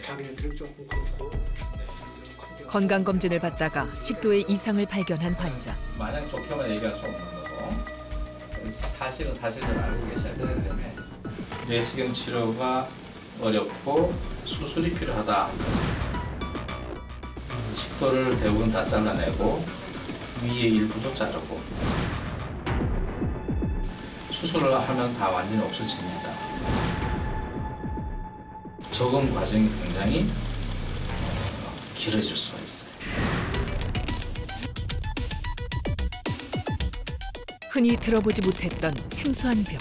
장애들은 조금 그렇고. 건강검진을 받다가 식도에 이상을 발견한 환자. 마냥 좋게만 얘기할 수 없는 거고 사실은 사실대로 알고 계셔야 되기 때문에 내시경 치료가 어렵고 수술이 필요하다. 식도를 대부분 다 잘라내고 위에 일부도 자르고 수술을 하면 다 완전히 없어집니다. 적응 과정이 굉장히 길어질 수가 있어요. 흔히 들어보지 못했던 생소한 병,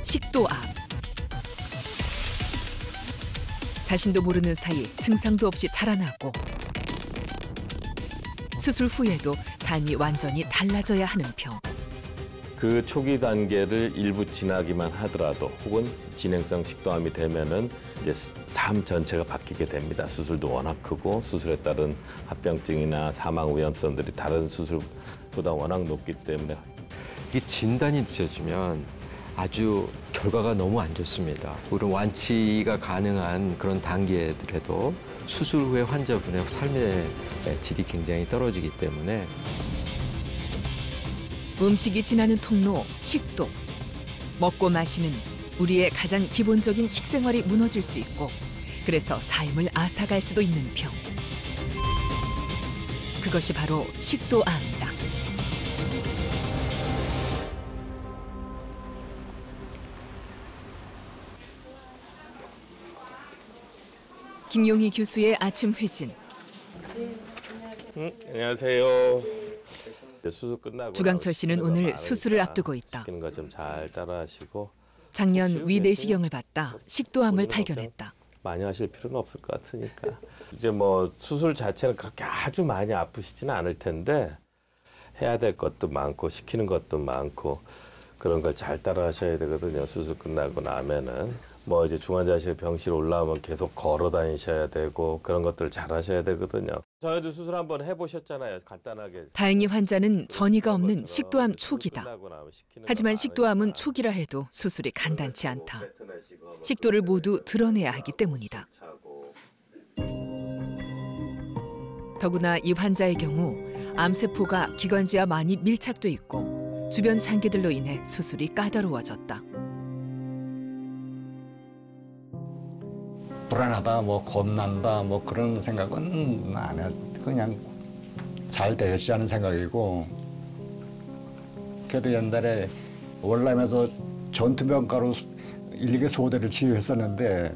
식도암. 자신도 모르는 사이 증상도 없이 자라나고 수술 후에도 삶이 완전히 달라져야 하는 병. 그 초기 단계를 일부 지나기만 하더라도 혹은 진행성 식도암이 되면은 이제 삶 전체가 바뀌게 됩니다. 수술도 워낙 크고 수술에 따른 합병증이나 사망 위험성들이 다른 수술보다 워낙 높기 때문에 이 진단이 늦어지면 아주 결과가 너무 안 좋습니다. 물론 완치가 가능한 그런 단계에도 수술 후에 환자분의 삶의 질이 굉장히 떨어지기 때문에 음식이 지나는 통로, 식도. 먹고 마시는 우리의 가장 기본적인 식생활이 무너질 수 있고 그래서 삶을 앗아갈 수도 있는 병. 그것이 바로 식도암이다. 김용희 교수의 아침 회진. 안녕하세요. 수술 끝나고 주강철 씨는 오늘 수술을 앞두고 있다. 시키는 거 좀 잘 따라하시고 작년 위 내시경을 받다 식도암을 발견했다. 많이 하실 필요는 없을 것 같으니까 이제 뭐 수술 자체는 그렇게 아주 많이 아프시지는 않을 텐데 해야 될 것도 많고 시키는 것도 많고 그런 걸 잘 따라하셔야 되거든요. 수술 끝나고 나면은 뭐 이제 중환자실 병실 올라오면 계속 걸어 다니셔야 되고 그런 것들 잘 하셔야 되거든요. 저희도 수술 한번 해보셨잖아요. 간단하게. 다행히 환자는 전이가 없는 식도암 초기다. 하지만 식도암은 초기라 해도 수술이 간단치 않다. 식도를 모두 드러내야 하기 때문이다. 더구나 이 환자의 경우 암세포가 기관지와 많이 밀착돼 있고 주변 장기들로 인해 수술이 까다로워졌다. 불안하다, 뭐 겁난다, 뭐 그런 생각은 안 해. 그냥 잘 되겠지 하는 생각이고. 그래도 옛날에 월남에서 전투병가로 1, 2개 소대를 지휘했었는데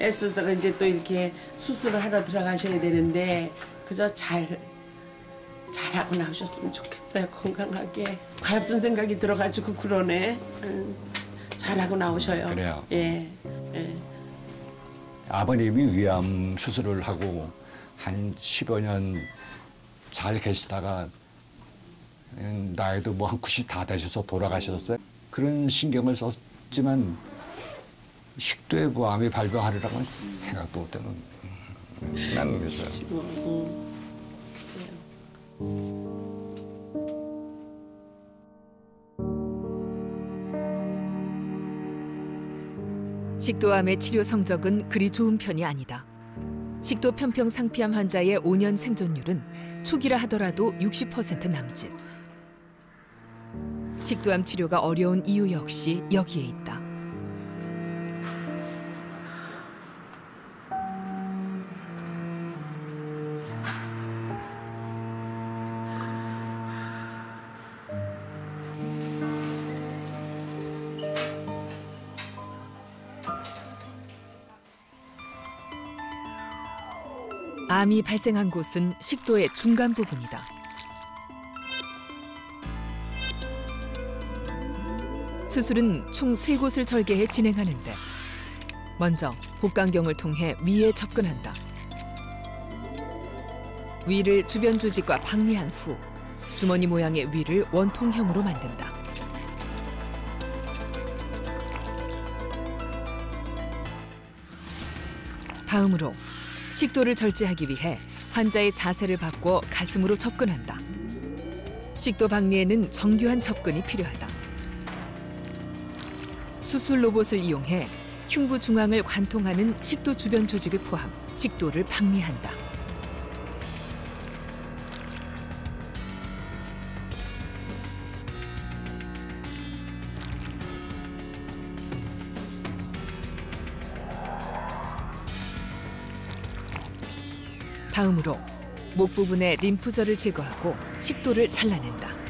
애쓰다가 이제 또 이렇게 수술을 하러 들어가셔야 되는데 그저 잘하고 나오셨으면 좋겠어요. 건강하게. 가엾은 생각이 들어가지고 그러네. 잘하고 나오셔요. 그래요. 예. 예. 아버님이 위암 수술을 하고 한 10여 년 잘 계시다가 나이도 뭐 한 90 다 되셔서 돌아가셨어요. 그런 신경을 썼지만 식도에 뭐 암이 발병하리라고는 생각도 못했는. 나는 그래서. 식도암의 치료 성적은 그리 좋은 편이 아니다. 식도 편평 상피암 환자의 5년 생존율은 초기라 하더라도 60% 남짓. 식도암 치료가 어려운 이유 역시 여기에 있다. 암이 발생한 곳은 식도의 중간 부분이다. 수술은 총 3곳을 절개해 진행하는데 먼저 복강경을 통해 위에 접근한다. 위를 주변 조직과 박리한 후 주머니 모양의 위를 원통형으로 만든다. 다음으로 식도를 절제하기 위해 환자의 자세를 바꿔 가슴으로 접근한다. 식도 박리에는 정교한 접근이 필요하다. 수술 로봇을 이용해 흉부 중앙을 관통하는 식도 주변 조직을 포함 식도를 박리한다. 다음으로 목 부분의 림프절을 제거하고 식도를 잘라낸다.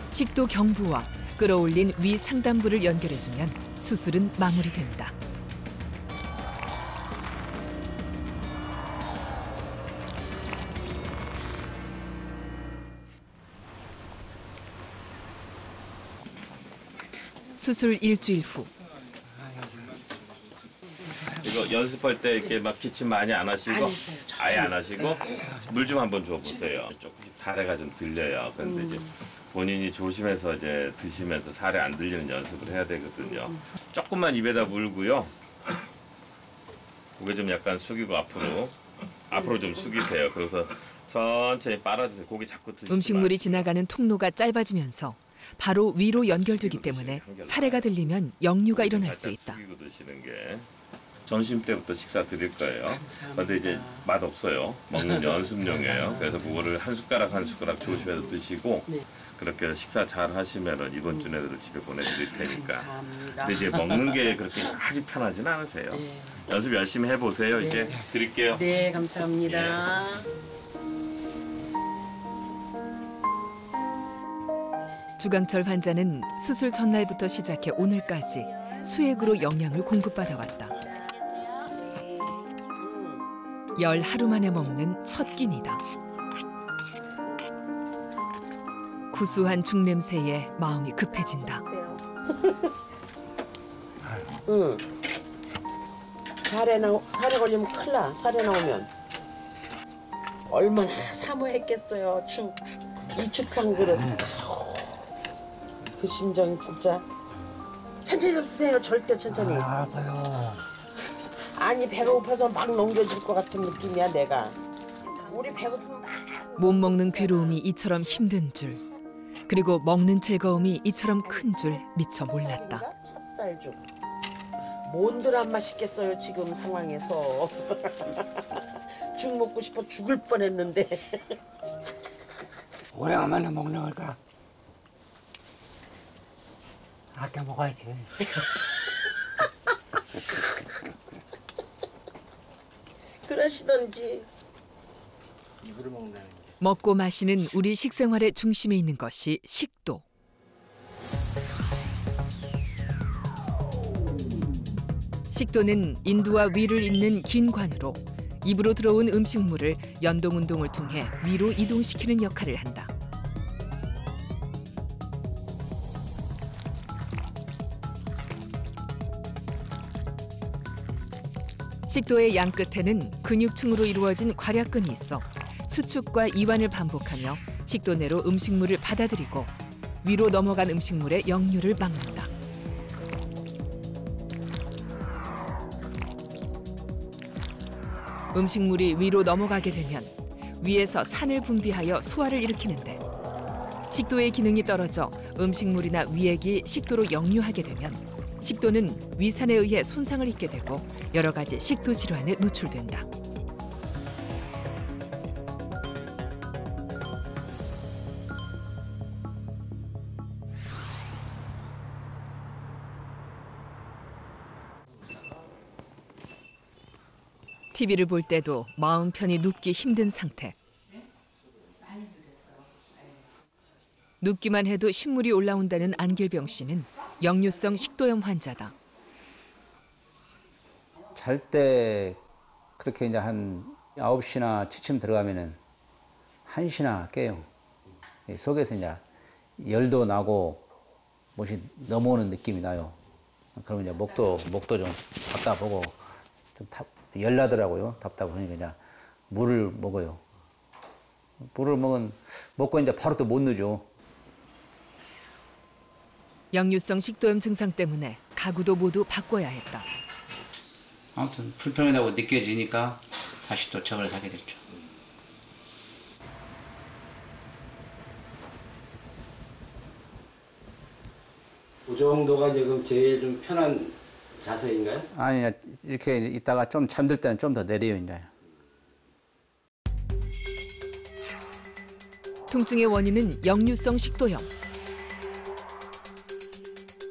식도 경부와 끌어올린 위 상단부를 연결해주면 수술은 마무리된다. 수술 일주일 후 이거 연습할 때 이렇게 막 기침 많이 안 하시고 아예 안 하시고 물 좀 한번 줘보세요. 조금씩 사례가 좀 들려요. 그런데 이제 본인이 조심해서 이제 드시면서 사례 안 들리는 연습을 해야 되거든요. 조금만 입에다 물고요. 고개 좀 약간 숙이고 앞으로 좀 숙이세요. 그래서 천천히 빨아드세요. 고기 자꾸 드시지 음식물이 마시고. 지나가는 통로가 짧아지면서 바로 위로 연결되기 때문에 사례가 들리면 역류가 일어날 수 있다. 숙이고 드시는 게 점심 때부터 식사 드릴 거예요. 감사합니다. 그런데 이제 맛 없어요. 먹는 연습용이에요. 그래서 그거를 한 숟가락 한 숟가락 조심해서 드시고 네. 그렇게 식사 잘 하시면은 이번 주 내로 집에 보내드릴 테니까. 감사합니다. 근데 이제 먹는 게 그렇게 아주 편하진 않으세요. 네. 연습 열심히 해보세요. 네. 이제 드릴게요. 네, 감사합니다. 주강철 환자는 수술 전날부터 시작해 오늘까지 수액으로 영양을 공급받아 왔다. 열 하루 만에 먹는 첫 끼니다. 구수한 죽 냄새에 마음이 급해진다. 응. 살에 걸리면 큰일 나. 살에 나오면. 얼마나 사모했겠어요. 이축 한 그릇. 그 심정 진짜. 천천히 잡수세요. 절대 천천히. 알았어요. 아니 배가 고파서 막 넘겨줄 것 같은 느낌이야 내가. 우리 배고프면 막. 못 먹는 괴로움이 이처럼 힘든 줄, 그리고 먹는 즐거움이 이처럼 큰 줄 미처 몰랐다. 찹쌀죽. 뭔들 안 맛있겠어요 지금 상황에서. 죽 먹고 싶어 죽을 뻔했는데. 오래간만에 먹는 걸까? 아껴 먹어야지. 그러시던지. 먹고 마시는 우리 식생활의 중심에 있는 것이 식도. 식도는 인두와 위를 잇는 긴 관으로 입으로 들어온 음식물을 연동 운동을 통해 위로 이동시키는 역할을 한다. 식도의 양 끝에는 근육층으로 이루어진 괄약근이 있어 수축과 이완을 반복하며 식도 내로 음식물을 받아들이고 위로 넘어간 음식물의 역류를 막는다. 음식물이 위로 넘어가게 되면 위에서 산을 분비하여 수화를 일으키는데, 식도의 기능이 떨어져 음식물이나 위액이 식도로 역류하게 되면 식도는 위산에 의해 손상을 입게 되고 여러 가지 식도 질환에 노출된다. TV를 볼 때도 마음 편히 눕기 힘든 상태. 눕기만 해도 신물이 올라온다는 안길병 씨는 역류성 식도염 환자다. 잘 때 그렇게 이제 한 9시나 취침 들어가면은 1시나 깨요. 속에서 이제 열도 나고 못이 넘어오는 느낌이 나요. 그러면 이제 목도 좀 답답하고 좀 열나더라고요. 답답하니까 그냥 물을 먹어요. 물을 먹고 이제 바로 또 못 누죠. 역류성 식도염 증상 때문에 가구도 모두 바꿔야 했다. 아무튼 불편하다고 느껴지니까 다시 또 저걸 사게 됐죠. 정도가 지금 제일 좀 편한 자세인가요? 아니, 이렇게 있다가 좀 잠들 때는 좀 더 내려요, 이제. 통증의 원인은 역류성 식도염.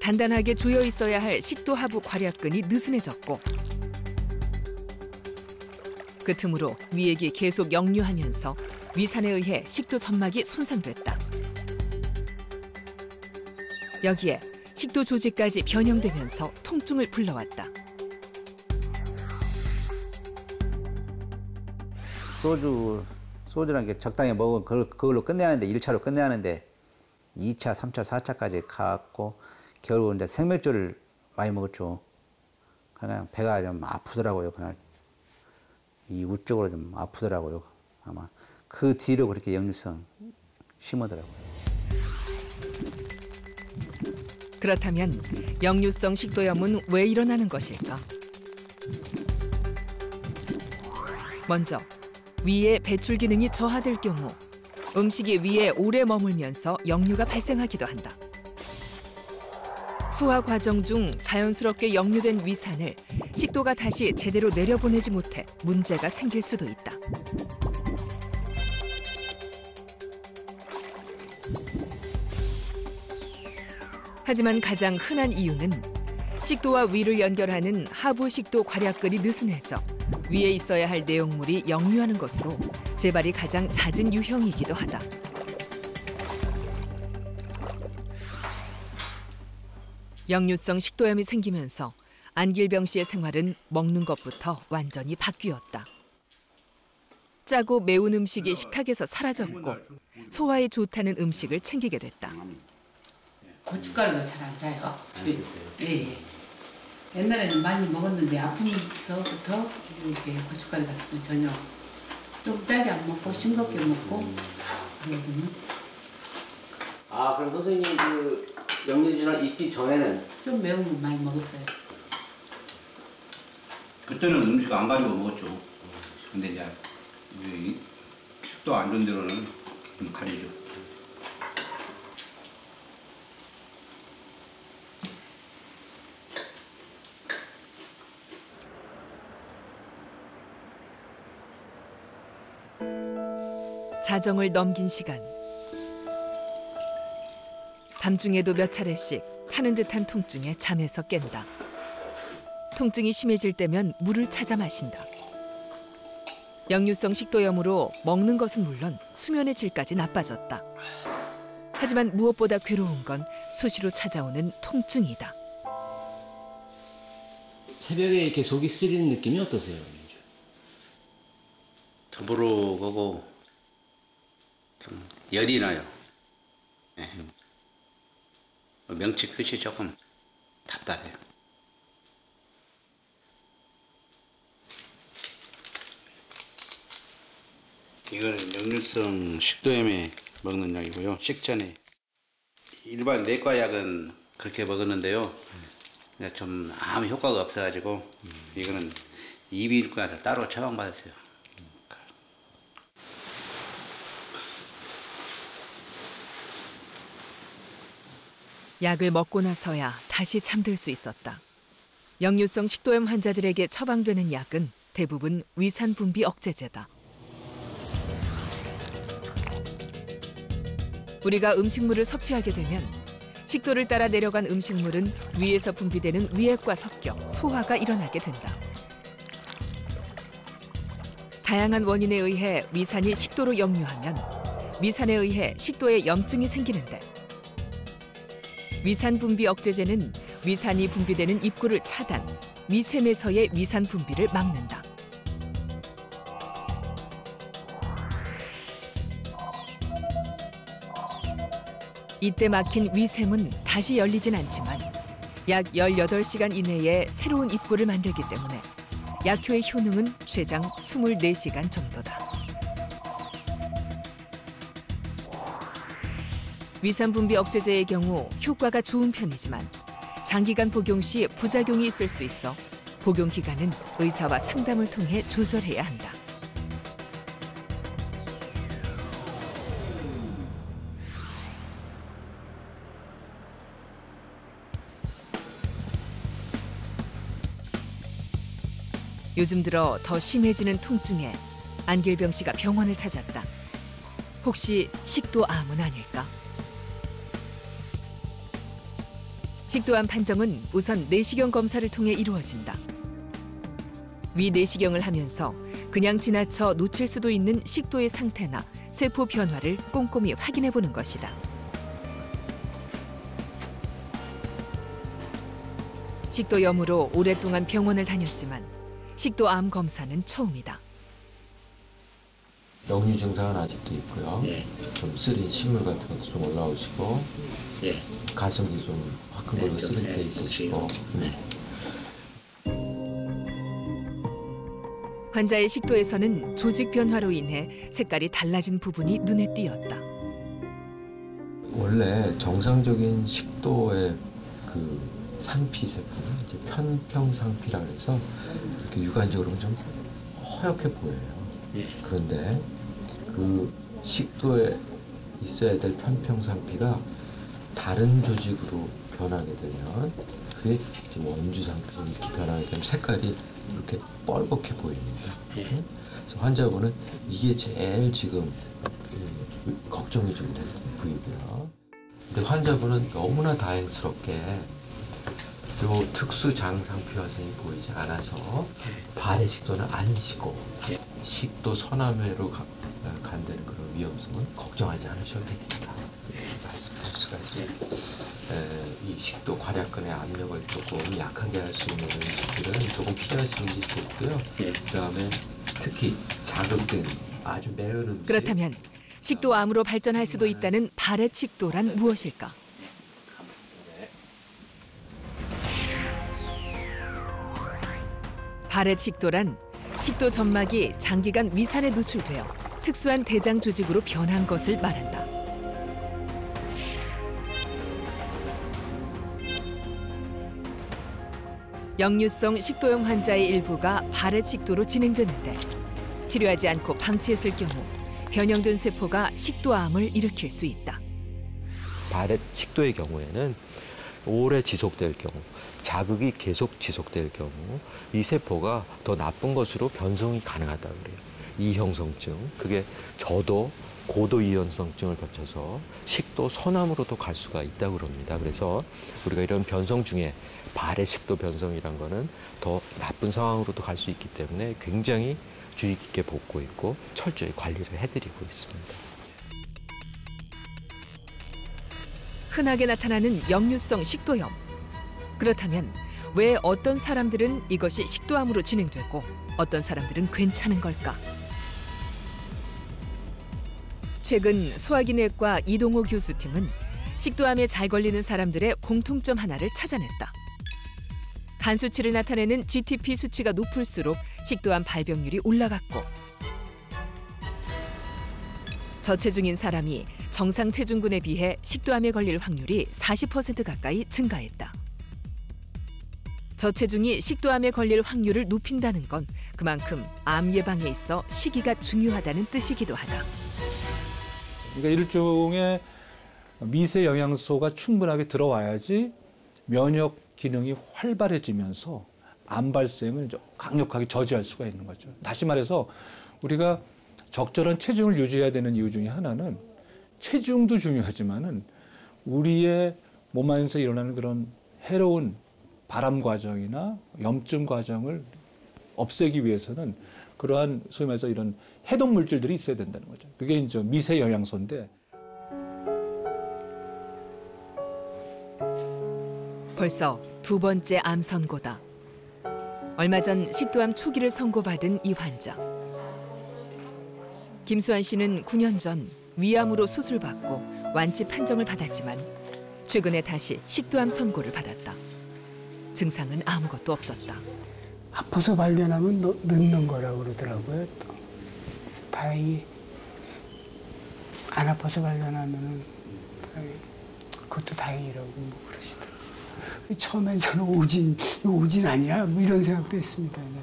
단단하게 조여 있어야 할 식도 하부 괄약근이 느슨해졌고 그 틈으로 위액이 계속 역류하면서 위산에 의해 식도 점막이 손상됐다. 여기에 식도 조직까지 변형되면서 통증을 불러왔다. 소주라는 게 적당히 먹으면 그걸로 끝내야 하는데 1차로 끝내야 하는데 2차, 3차, 4차까지 가고 결국 이제 생맥주를 많이 먹었죠. 그냥 배가 좀 아프더라고요. 그날 이우 쪽으로 좀 아프더라고요. 아마 그 뒤로 그렇게 역류성 심하더라고요. 그렇다면 역류성 식도염은 왜 일어나는 것일까? 먼저 위의 배출 기능이 저하될 경우 음식이 위에 오래 머물면서 역류가 발생하기도 한다. 소화 과정 중 자연스럽게 역류된 위산을 식도가 다시 제대로 내려보내지 못해 문제가 생길 수도 있다. 하지만 가장 흔한 이유는 식도와 위를 연결하는 하부 식도 괄약근이 느슨해져 위에 있어야 할 내용물이 역류하는 것으로 재발이 가장 잦은 유형이기도 하다. 역류성 식도염이 생기면서 안길병 씨의 생활은 먹는 것부터 완전히 바뀌었다. 짜고 매운 음식이 식탁에서 사라졌고 소화에 좋다는 음식을 챙기게 됐다. 고춧가루가 잘 안 짜요. 예. 옛날에는 많이 먹었는데 아프면서부터 이렇게 고춧가루 같은 거 전혀 좀 짜게 안 먹고 싱겁게 먹고 그러거든요. 아, 그럼 선생님 그 역류질환 있기 전에는 좀 매운 거 많이 먹었어요. 그때는 음식 안 가지고 먹었죠. 근데 이제 식도 안 좋은 데로는 좀 가리죠. 자정을 넘긴 시간. 밤중에도 몇 차례씩 타는 듯한 통증에 잠에서 깬다. 통증이 심해질 때면 물을 찾아 마신다. 역류성 식도염으로 먹는 것은 물론 수면의 질까지 나빠졌다. 하지만 무엇보다 괴로운 건 수시로 찾아오는 통증이다. 새벽에 이렇게 속이 쓰리는 느낌이 어떠세요? 더부룩하고 좀 열이 나요. 네. 명치 끝이 조금 답답해요. 이거는 역류성 식도염에 먹는 약이고요. 식전에 일반 내과 약은 그렇게 먹었는데요. 좀 아무 효과가 없어가지고 이거는 이비인후과에서 따로 처방받았어요. 약을 먹고 나서야 다시 잠들 수 있었다. 역류성 식도염 환자들에게 처방되는 약은 대부분 위산 분비 억제제다. 우리가 음식물을 섭취하게 되면 식도를 따라 내려간 음식물은 위에서 분비되는 위액과 섞여 소화가 일어나게 된다. 다양한 원인에 의해 위산이 식도로 역류하면 위산에 의해 식도에 염증이 생기는데 위산 분비 억제제는 위산이 분비되는 입구를 차단, 위샘에서의 위산 분비를 막는다. 이때 막힌 위샘은 다시 열리진 않지만 약 18시간 이내에 새로운 입구를 만들기 때문에 약효의 효능은 최장 24시간 정도다. 위산 분비 억제제의 경우 효과가 좋은 편이지만 장기간 복용 시 부작용이 있을 수 있어 복용 기간은 의사와 상담을 통해 조절해야 한다. 요즘 들어 더 심해지는 통증에 안길병 씨가 병원을 찾았다. 혹시 식도암은 아닐까? 식도암 판정은 우선 내시경 검사를 통해 이루어진다. 위 내시경을 하면서 그냥 지나쳐 놓칠 수도 있는 식도의 상태나 세포 변화를 꼼꼼히 확인해 보는 것이다. 식도염으로 오랫동안 병원을 다녔지만 식도암 검사는 처음이다. 역류 증상은 아직도 있고요. 예. 좀 쓰린 식물 같은 것도 좀 올라오시고, 예. 가슴이 좀 화끈거리고 쓰릴 때 있으시고. 환자의 식도에서는 조직 변화로 인해 색깔이 달라진 부분이 눈에 띄었다. 원래 정상적인 식도의 그 상피 세포는 이제 편평상피라 그래서 이렇게 육안적으로는 좀 허옇게 보여요. 예. 그런데 그 식도에 있어야 될 편평상피가 다른 조직으로 변하게 되면 그게 지금 원주상피로 이렇게 변하게 되면 색깔이 이렇게 뻘겋게 보입니다. 예. 그래서 환자분은 이게 제일 지금 걱정이 좀 되는 부위고요. 근데 환자분은 너무나 다행스럽게 요 특수 장상피 화성이 보이지 않아서 발의 식도는 안 지고 식도 선암회로 간다는 그런 위험성은 걱정하지 않으셔도 됩니다. 말씀드릴 수가 있습니다. 이 식도 괄약근의 압력을 조금 약하게 할 수 있는 음식들은 조금 피하시는 게 좋고요. 그다음에 특히 자극된 아주 매운 음식. 그렇다면 식도암으로 발전할 수도 있다는 발해식도란 무엇일까? 발해식도란 식도 점막이 장기간 위산에 노출되어 특수한 대장 조직으로 변한 것을 말한다. 역류성 식도염 환자의 일부가 발해식도로 진행되는데 치료하지 않고 방치했을 경우 변형된 세포가 식도암을 일으킬 수 있다. 발해식도의 경우에는 오래 지속될 경우, 자극이 계속 지속될 경우 이 세포가 더 나쁜 것으로 변성이 가능하다고 그래요. 이형성증, 그게 저도 고도 이형성증을 거쳐서 식도 선암으로도 갈 수가 있다고 그럽니다. 그래서 우리가 이런 변성 중에 발해식도 변성이란 거는 더 나쁜 상황으로도 갈 수 있기 때문에 굉장히 주의 깊게 보고 있고 철저히 관리를 해드리고 있습니다. 흔하게 나타나는 역류성 식도염. 그렇다면 왜 어떤 사람들은 이것이 식도암으로 진행되고 어떤 사람들은 괜찮은 걸까? 최근 소화기내과 이동호 교수팀은 식도암에 잘 걸리는 사람들의 공통점 하나를 찾아냈다. 간 수치를 나타내는 GTP 수치가 높을수록 식도암 발병률이 올라갔고 저체중인 사람이 정상 체중군에 비해 식도암에 걸릴 확률이 40% 가까이 증가했다. 저체중이 식도암에 걸릴 확률을 높인다는 건 그만큼 암 예방에 있어 식이가 중요하다는 뜻이기도 하다. 그러니까 일종의 미세 영양소가 충분하게 들어와야지 면역 기능이 활발해지면서 암 발생을 강력하게 저지할 수가 있는 거죠. 다시 말해서 우리가 적절한 체중을 유지해야 되는 이유 중에 하나는 체중도 중요하지만은 우리의 몸 안에서 일어나는 그런 해로운 발암 과정이나 염증 과정을 없애기 위해서는 그러한 소위 말해서 이런 해독 물질들이 있어야 된다는 거죠. 그게 이제 미세 영양소인데. 벌써 두 번째 암 선고다. 얼마 전 식도암 초기를 선고받은 이 환자. 김수환 씨는 9년 전 위암으로 수술받고 완치 판정을 받았지만 최근에 다시 식도암 선고를 받았다. 증상은 아무것도 없었다. 아파서 발견하면 늦는 거라고 그러더라고요. 또 다행히 안 아파서 발견하면은 그것도 다행이라고 뭐 그러시더라고요. 처음엔 저는 오진 아니야 뭐 이런 생각도 했습니다. 네.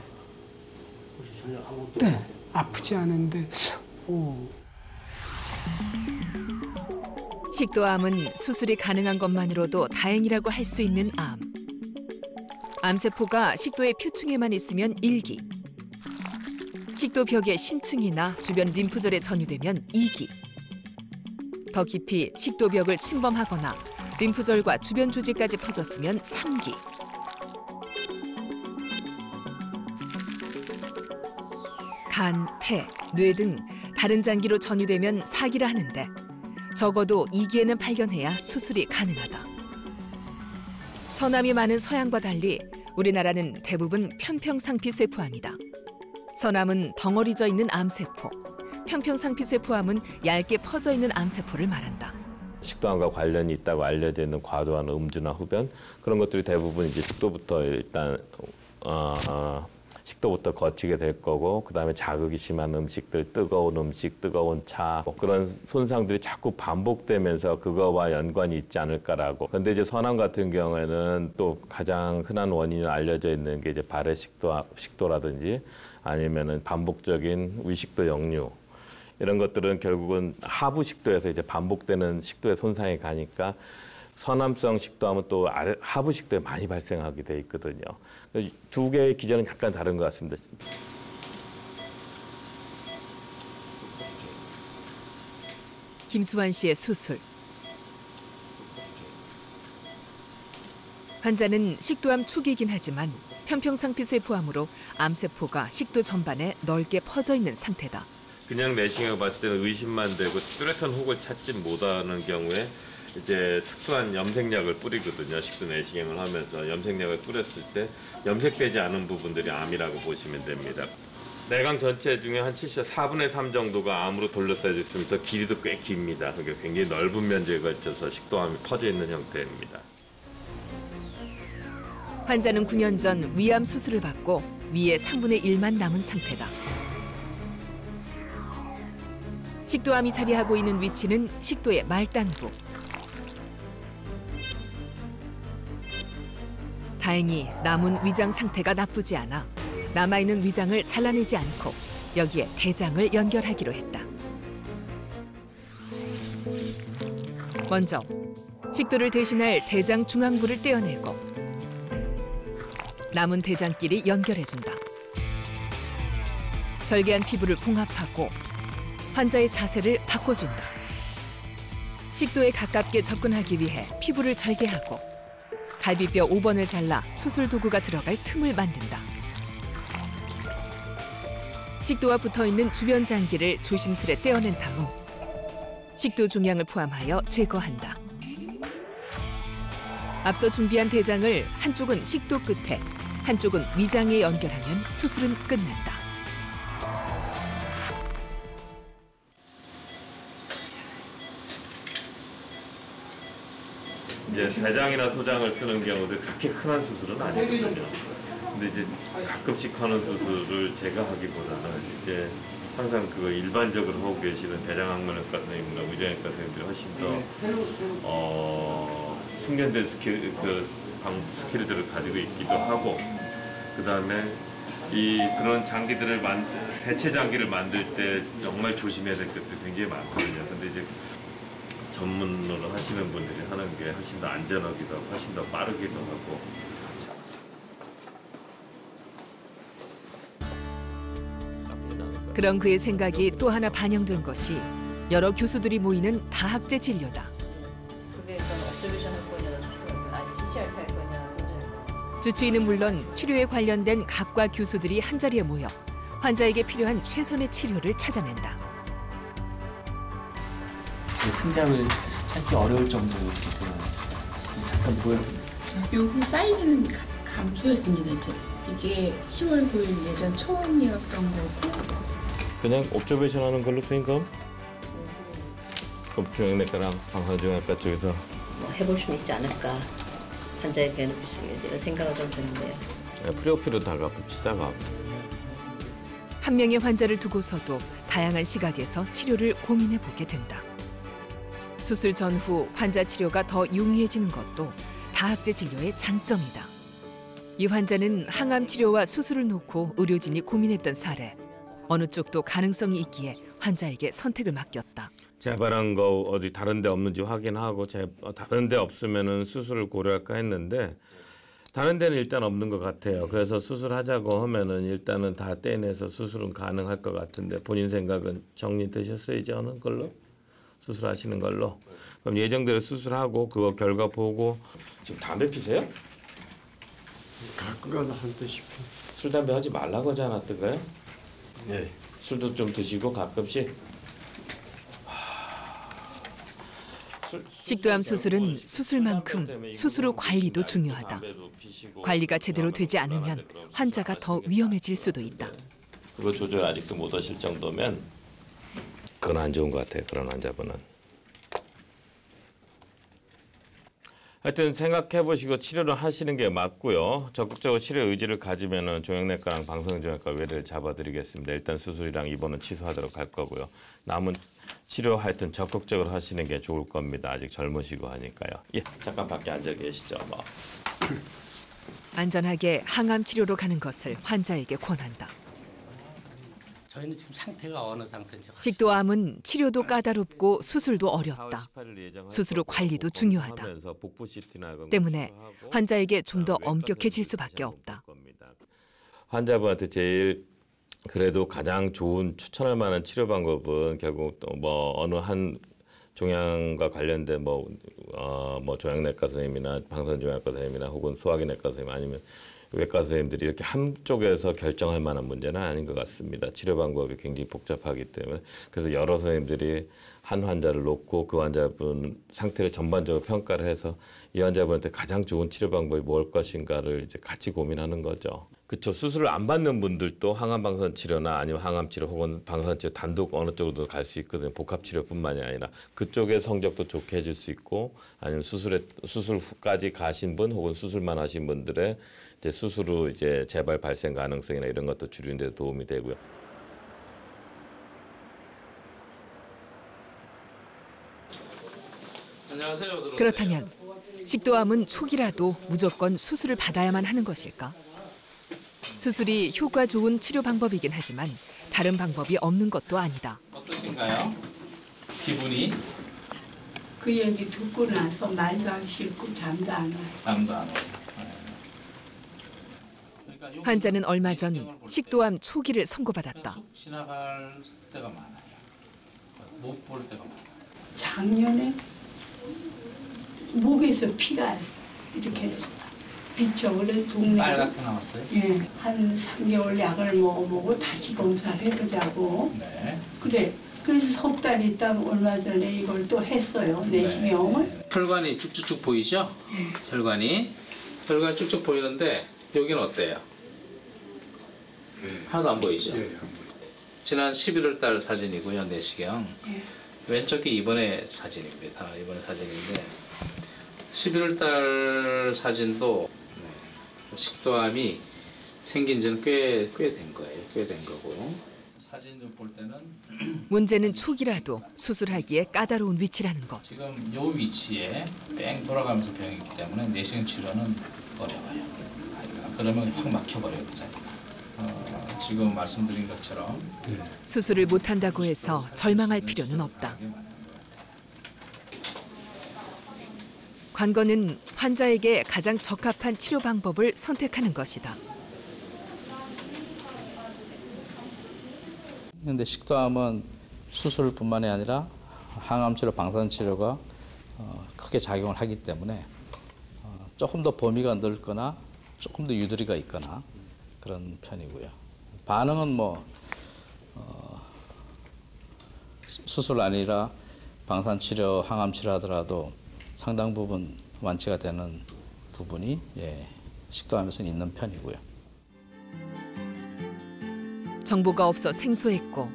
전혀 아무것도 네, 아프지 않은데 오. 식도암은 수술이 가능한 것만으로도 다행이라고 할 수 있는 암. 암세포가 식도의 표층에만 있으면 1기, 식도벽의 심층이나 주변 림프절에 전이되면 2기. 더 깊이 식도벽을 침범하거나 림프절과 주변 조직까지 퍼졌으면 3기. 간, 폐, 뇌 등 다른 장기로 전이되면 4기라 하는데 적어도 2기에는 발견해야 수술이 가능하다. 서남이 많은 서양과 달리 우리나라는 대부분 편평상피세포암이다. 서남은 덩어리져 있는 암세포, 편평상피세포암은 얇게 퍼져 있는 암세포를 말한다. 식도암과 관련이 있다고 알려져 있는 과도한 음주나 흡연 그런 것들이 대부분 이제 식도부터 일단 식도부터 거치게 될 거고 그다음에 자극이 심한 음식들, 뜨거운 음식, 뜨거운 차 그런 손상들이 자꾸 반복되면서 그거와 연관이 있지 않을까라고. 그런데 이제 서남 같은 경우에는 또 가장 흔한 원인이 알려져 있는 게 이제 발해 식도라든지 아니면은 반복적인 위식도 역류 이런 것들은 결국은 하부 식도에서 이제 반복되는 식도의 손상이 가니까 서남성 식도암은 또 하부 식도에 많이 발생하게 돼 있거든요. 두 개의 기전은 약간 다른 것 같습니다. 김수환 씨의 수술. 환자는 식도암 초기이긴 하지만 편평상피세포암으로 암세포가 식도 전반에 넓게 퍼져 있는 상태다. 그냥 내시경을 봤을 때는 의심만 되고 뚜렷한 혹을 찾지 못하는 경우에 이제 특수한 염색약을 뿌리거든요. 식도 내시경을 하면서 염색약을 뿌렸을 때 염색되지 않은 부분들이 암이라고 보시면 됩니다. 내강 전체 중에 한 4분의 3 정도가 암으로 둘러싸여 있으면서 길이도 꽤 깁니다. 그러니까 굉장히 넓은 면적에 걸쳐서 식도암이 퍼져 있는 형태입니다. 환자는 9년 전 위암 수술을 받고 위에 3분의 1만 남은 상태다. 식도암이 자리하고 있는 위치는 식도의 말단부. 다행히 남은 위장 상태가 나쁘지 않아 남아있는 위장을 잘라내지 않고 여기에 대장을 연결하기로 했다. 먼저 식도를 대신할 대장 중앙부를 떼어내고 남은 대장끼리 연결해준다. 절개한 피부를 봉합하고 환자의 자세를 바꿔준다. 식도에 가깝게 접근하기 위해 피부를 절개하고 갈비뼈 5번을 잘라 수술 도구가 들어갈 틈을 만든다. 식도와 붙어있는 주변 장기를 조심스레 떼어낸 다음 식도 종양을 포함하여 제거한다. 앞서 준비한 대장을 한쪽은 식도 끝에, 한쪽은 위장에 연결하면 수술은 끝난다. 이제 대장이나 소장을 쓰는 경우도 그렇게 흔한 수술은 아니거든요. 근데 이제 가끔씩 하는 수술을 제가 하기보다는 이제 항상 그 일반적으로 하고 계시는 대장학문외과 선생님이나 위장외과 선생님들이 훨씬 더 숙련된 스킬들을 가지고 있기도 하고, 그 다음에 그런 장기들을 대체 장기를 만들 때 정말 조심해야 될 것들이 굉장히 많거든요. 근데 이제 전문으로 하시는 분들이 하는 게 훨씬 더 안전하기도 하고 훨씬 더 빠르기도 하고. 그런 그의 생각이 또 하나 반영된 것이 여러 교수들이 모이는 다학제 진료다. 그게 옵저베이션 할 거냐, 아니 CCRP 할 거냐. 주치의는 물론 치료에 관련된 각과 교수들이 한자리에 모여 환자에게 필요한 최선의 치료를 찾아낸다. 흔적을 찾기 어려울 정도로 잠깐 보여드릴게요. 요금 사이즈는 감소했습니다. 이게 10월 9일 예전 처음이었던 거고. 그냥 옵저베이션 하는 걸로 생각? 그럼 중앙내과랑 방사중앙과 쪽에서 뭐 해볼 수는 있지 않을까. 환자의 베네핏을 위해서 이런 생각을 좀 드는데요. 프리오피로 다가봅시다. 한 명의 환자를 두고서도 다양한 시각에서 치료를 고민해보게 된다. 수술 전후 환자 치료가 더 용이해지는 것도 다학제 진료의 장점이다. 이 환자는 항암 치료와 수술을 놓고 의료진이 고민했던 사례. 어느 쪽도 가능성이 있기에 환자에게 선택을 맡겼다. 재발한 거 어디 다른 데 없는지 확인하고 다른 데 없으면은 수술을 고려할까 했는데 다른 데는 일단 없는 것 같아요. 그래서 수술하자고 하면은 일단은 다 떼내서 수술은 가능할 것 같은데 본인 생각은 정리되셨어요? 이제 어느 걸로? 수술하시는 걸로? 그럼 예정대로 수술하고 그거 결과 보고. 지금 담배 피세요? 가끔가다 한 대씩. 술, 담배 하지 말라고 하지 않았던가요? 네. 술도 좀 드시고 가끔씩. 식도암 수술은 수술만큼 수술 후 관리도 중요하다. 관리가 제대로 되지 않으면 환자가 더 위험해질 수도 있다. 그거 조절 아직도 못 하실 정도면 그건 안 좋은 것 같아요. 그런 환자분은. 하여튼 생각해 보시고 치료를 하시는 게 맞고요. 적극적으로 치료 의지를 가지면은 종양내과랑 방사선종양과 외래를 잡아드리겠습니다. 일단 수술이랑 입원은 취소하도록 할 거고요. 남은 치료 하여튼 적극적으로 하시는 게 좋을 겁니다. 아직 젊으시고 하니까요. 예, 잠깐 밖에 앉아 계시죠. 뭐. 안전하게 항암 치료로 가는 것을 환자에게 권한다. 저희는 지금 상태가 어느 상태인지. 식도암은 치료도 까다롭고 수술도 어렵다. 수술 후 관리도 중요하다. 때문에 환자에게 좀 더 엄격해질 수밖에 없다. 환자분한테 제일 그래도 가장 좋은 추천할 만한 치료 방법은 결국 또 뭐 어느 한 종양과 관련된 뭐 종양내과 선생님이나 방사선종양과 선생님이나 혹은 소화기내과 선생님 아니면 외과 선생님들이 이렇게 한쪽에서 결정할 만한 문제는 아닌 것 같습니다. 치료 방법이 굉장히 복잡하기 때문에 그래서 여러 선생님들이 한 환자를 놓고 그 환자분 상태를 전반적으로 평가를 해서 이 환자분한테 가장 좋은 치료 방법이 뭘 것인가를 이제 같이 고민하는 거죠. 그렇죠. 수술을 안 받는 분들도 항암 방사선 치료나 아니면 항암 치료 혹은 방사선 치료 단독 어느 쪽으로도 갈 수 있거든요. 복합 치료뿐만이 아니라 그쪽의 성적도 좋게 해줄 수 있고 아니면 수술 후까지 가신 분 혹은 수술만 하신 분들의 이제 수술 후 이제 재발 발생 가능성이나 이런 것도 줄이는 데 도움이 되고요. 안녕하세요. 그렇다면 식도암은 초기라도 무조건 수술을 받아야만 하는 것일까? 수술이 효과 좋은 치료 방법이긴 하지만 다른 방법이 없는 것도 아니다. 어떠신가요? 기분이? 그 얘기 듣고 나서 말도 안 싫고 잠도 안 와요. 잠도 안 와요. 환자는 얼마 전 식도암 초기를 선고받았다. 쑥 지나갈 때가 많아요. 못 볼 때가 많아요. 작년에 목에서 피가 이렇게 비쳐. 원래 동네 빨갛게 나왔어요? 예, 한 3개월 약을 먹어보고 다시 검사를 해보자고. 네. 그래. 그래서 석 달 있다 얼마 전에 이걸 또 했어요. 내시경을. 네. 혈관이 쭉쭉쭉 보이죠? 네. 혈관이 쭉쭉 보이는데 여기는 어때요? 하나도 안 보이죠? 지난 11월 달 사진이고요. 내시경. 왼쪽이 이번에 사진입니다. 이번에 사진인데 11월 달 사진도 식도암이 생긴 지는 꽤 된 거예요. 꽤 된 거고. 사진 좀 볼 때는 문제는 초기라도 수술하기에 까다로운 위치라는 것. 지금 요 위치에 뺑 돌아가면서 병이 있기 때문에 내시경 치료는 어려워요. 그러면 확 막혀버려요. 그 자리가. 지금 말씀드린 것처럼 수술을 못한다고 해서 절망할 필요는 없다. 관건은 환자에게 가장 적합한 치료 방법을 선택하는 것이다. 그런데 식도암은 수술뿐만이 아니라 항암 치료, 방사선 치료가 크게 작용을 하기 때문에 조금 더 범위가 넓거나 조금 더 유두리가 있거나 그런 편이고요. 반응은 수술 아니라 방사선 치료, 항암 치료 하더라도 상당 부분 완치가 되는 부분이 식도암에서는 있는 편이고요. 정보가 없어 생소했고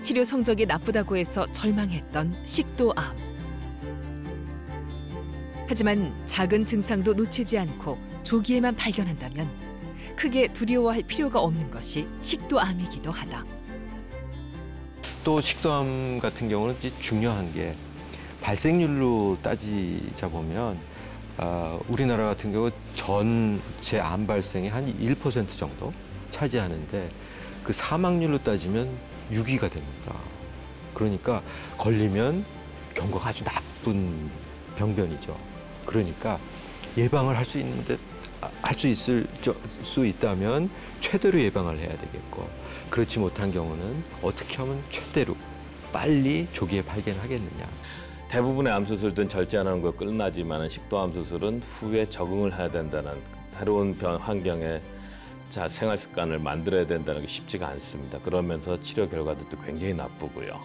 치료 성적이 나쁘다고 해서 절망했던 식도암. 하지만 작은 증상도 놓치지 않고 조기에만 발견한다면 크게 두려워할 필요가 없는 것이 식도암이기도 하다. 또 식도암 같은 경우는 중요한 게 발생률로 따지자 보면 우리나라 같은 경우 전체 암 발생의 한 1% 정도 차지하는데 그 사망률로 따지면 6위가 됩니다. 그러니까 걸리면 경과가 아주 나쁜 병변이죠. 그러니까 예방을 할 수 있는데 할 수 있다면 최대로 예방을 해야 되겠고 그렇지 못한 경우는 어떻게 하면 최대로 빨리 조기에 발견하겠느냐. 대부분의 암 수술들은 절제하는 거 끝나지만 식도암 수술은 후에 적응을 해야 된다는 새로운 환경에 생활 습관을 만들어야 된다는 게 쉽지가 않습니다. 그러면서 치료 결과도 굉장히 나쁘고요.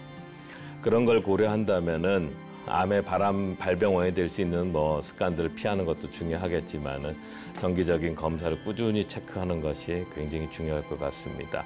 그런 걸 고려한다면은 암의 발병원이 될 수 있는 습관들을 피하는 것도 중요하겠지만은 정기적인 검사를 꾸준히 체크하는 것이 굉장히 중요할 것 같습니다.